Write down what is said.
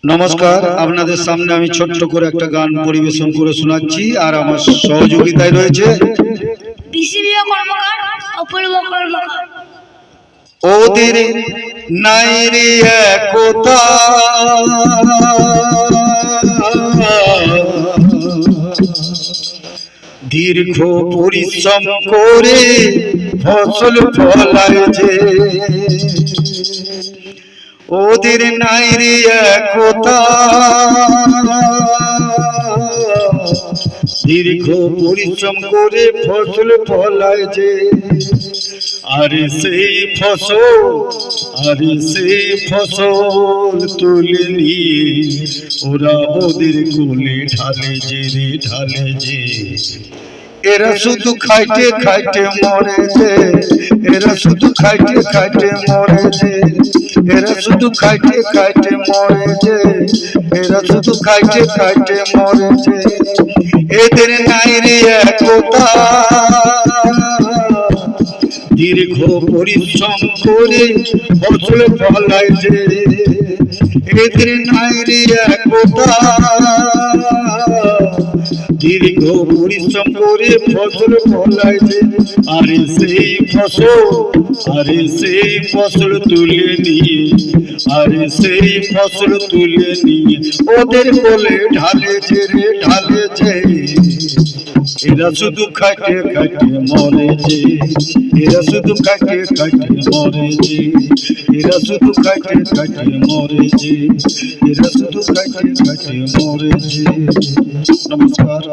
নমস্কার, আপনাদের সামনে আমি ছোট্ট করে একটা গান পরিবেশন করে শোনাচ্ছি। আর আমার সহযোগিতায় রয়েছে ওদের নাই রে একতা, দীর্ঘ পরিশ্রম করে ফসল ফলায় যে, ওদের নাই রে একতা, দীর্ঘ পরিশ্রম করে ফসল ফলায় যে, আরে সেই ফসল তুলে নিয়ে ওরা ওদের কোলে ঢালে যে রে ঢালে যে। এরা শুধু খাইতে খাইতে মরে যে, এরা শুধু খাইতে খাইতে মরে যে, এরা শুধু খাইতে খাইতে মরে যে, এরা শুধু খাইতে খাইতে মরে যে। এদের নাই রে একতা, দীর্ঘ পরিশ্রম করে ফসল ফলায় যে, এদের নাই রে একতা, দীর্ঘ পরিশ্রম করে ফসল ফলায় যে। আরে সেই ফসল তুলে নিয়ে, আরে সেই ফসল তুলে নিয়ে ওদের কোলে ঢালে যে রে ঢালে যে। এরা শুধু খাইতে খাইতে মরে যে, এরা শুধু খাইতে খাইতে মরে যে, এরা শুধু খাইতে খাইতে মরে যে, এরা শুধু খাইতে খাইতে মরে যে। নমস্কার।